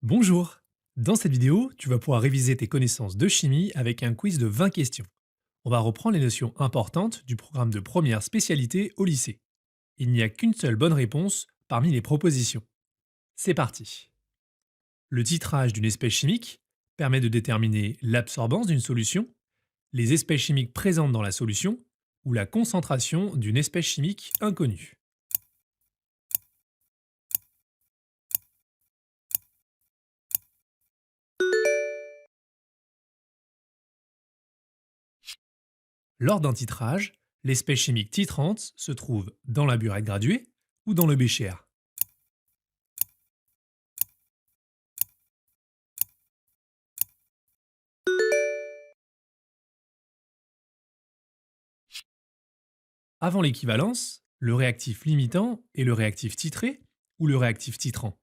Bonjour! Dans cette vidéo, tu vas pouvoir réviser tes connaissances de chimie avec un quiz de 20 questions. On va reprendre les notions importantes du programme de première spécialité au lycée. Il n'y a qu'une seule bonne réponse parmi les propositions. C'est parti! Le titrage d'une espèce chimique permet de déterminer l'absorbance d'une solution, les espèces chimiques présentes dans la solution ou la concentration d'une espèce chimique inconnue. Lors d'un titrage, l'espèce chimique titrante se trouve dans la burette graduée ou dans le bécher. Avant l'équivalence, le réactif limitant est le réactif titré ou le réactif titrant.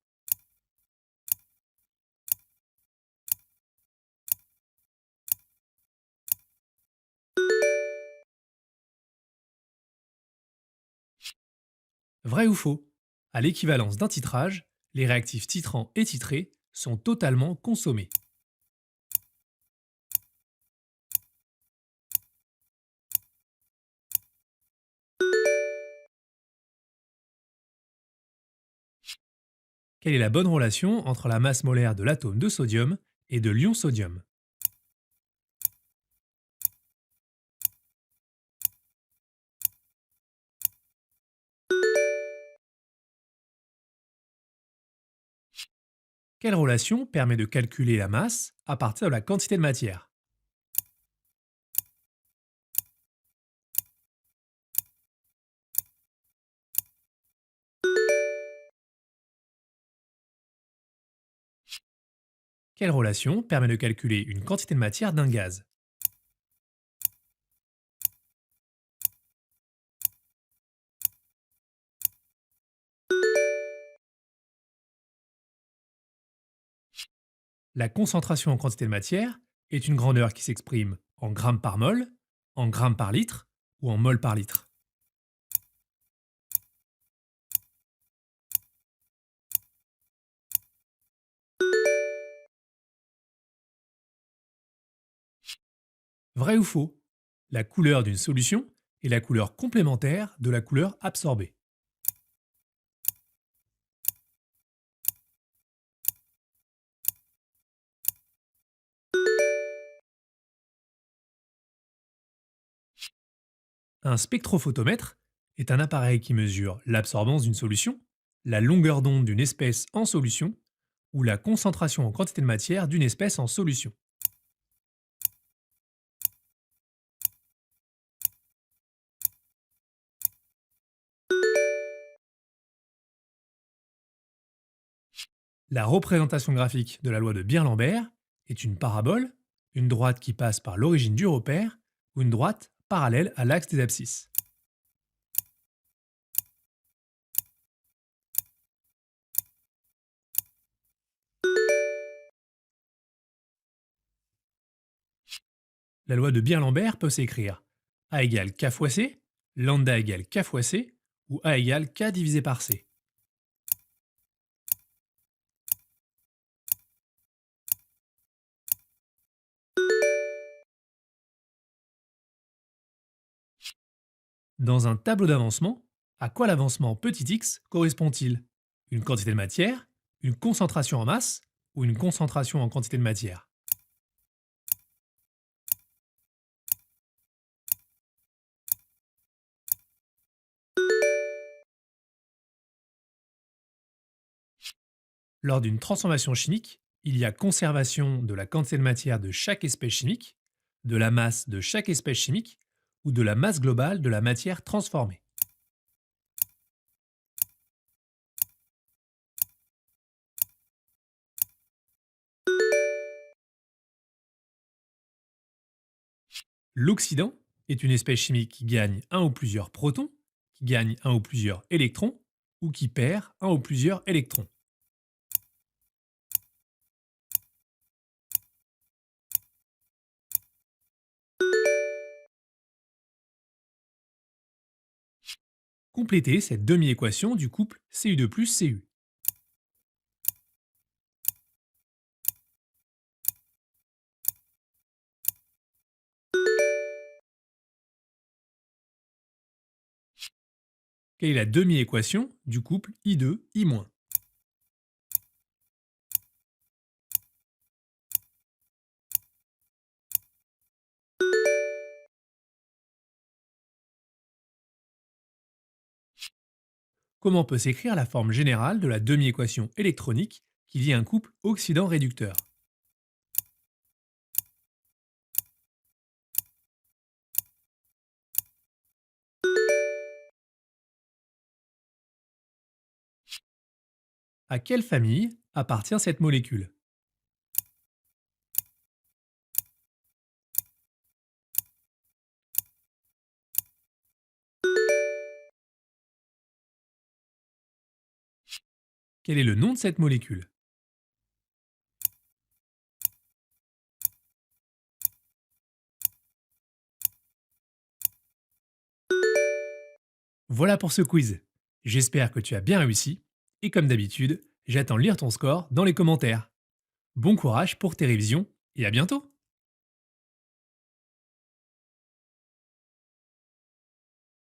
Vrai ou faux? À l'équivalence d'un titrage, les réactifs titrants et titrés sont totalement consommés. Quelle est la bonne relation entre la masse molaire de l'atome de sodium et de l'ion sodium? Quelle relation permet de calculer la masse à partir de la quantité de matière? Quelle relation permet de calculer une quantité de matière d'un gaz? La concentration en quantité de matière est une grandeur qui s'exprime en grammes par mol, en grammes par litre ou en mol par litre. Vrai ou faux? La couleur d'une solution est la couleur complémentaire de la couleur absorbée. Un spectrophotomètre est un appareil qui mesure l'absorbance d'une solution, la longueur d'onde d'une espèce en solution ou la concentration en quantité de matière d'une espèce en solution. La représentation graphique de la loi de Beer-Lambert est une parabole, une droite qui passe par l'origine du repère ou une droite parallèle à l'axe des abscisses. La loi de Beer-Lambert peut s'écrire A égale K fois C, lambda égale K fois C, ou A égale K divisé par C. Dans un tableau d'avancement, à quoi l'avancement petit x correspond-il? Une quantité de matière, une concentration en masse ou une concentration en quantité de matière? Lors d'une transformation chimique, il y a conservation de la quantité de matière de chaque espèce chimique, de la masse de chaque espèce chimique ou de la masse globale de la matière transformée. L'oxydant est une espèce chimique qui gagne un ou plusieurs protons, qui gagne un ou plusieurs électrons ou qui perd un ou plusieurs électrons. Complétez cette demi-équation du couple Cu2 plus Cu. Quelle est la demi-équation du couple I2, I-? Comment peut s'écrire la forme générale de la demi-équation électronique qui lie un couple oxydant-réducteur? À quelle famille appartient cette molécule? Quel est le nom de cette molécule? Voilà pour ce quiz. J'espère que tu as bien réussi et comme d'habitude, j'attends de lire ton score dans les commentaires. Bon courage pour tes révisions et à bientôt!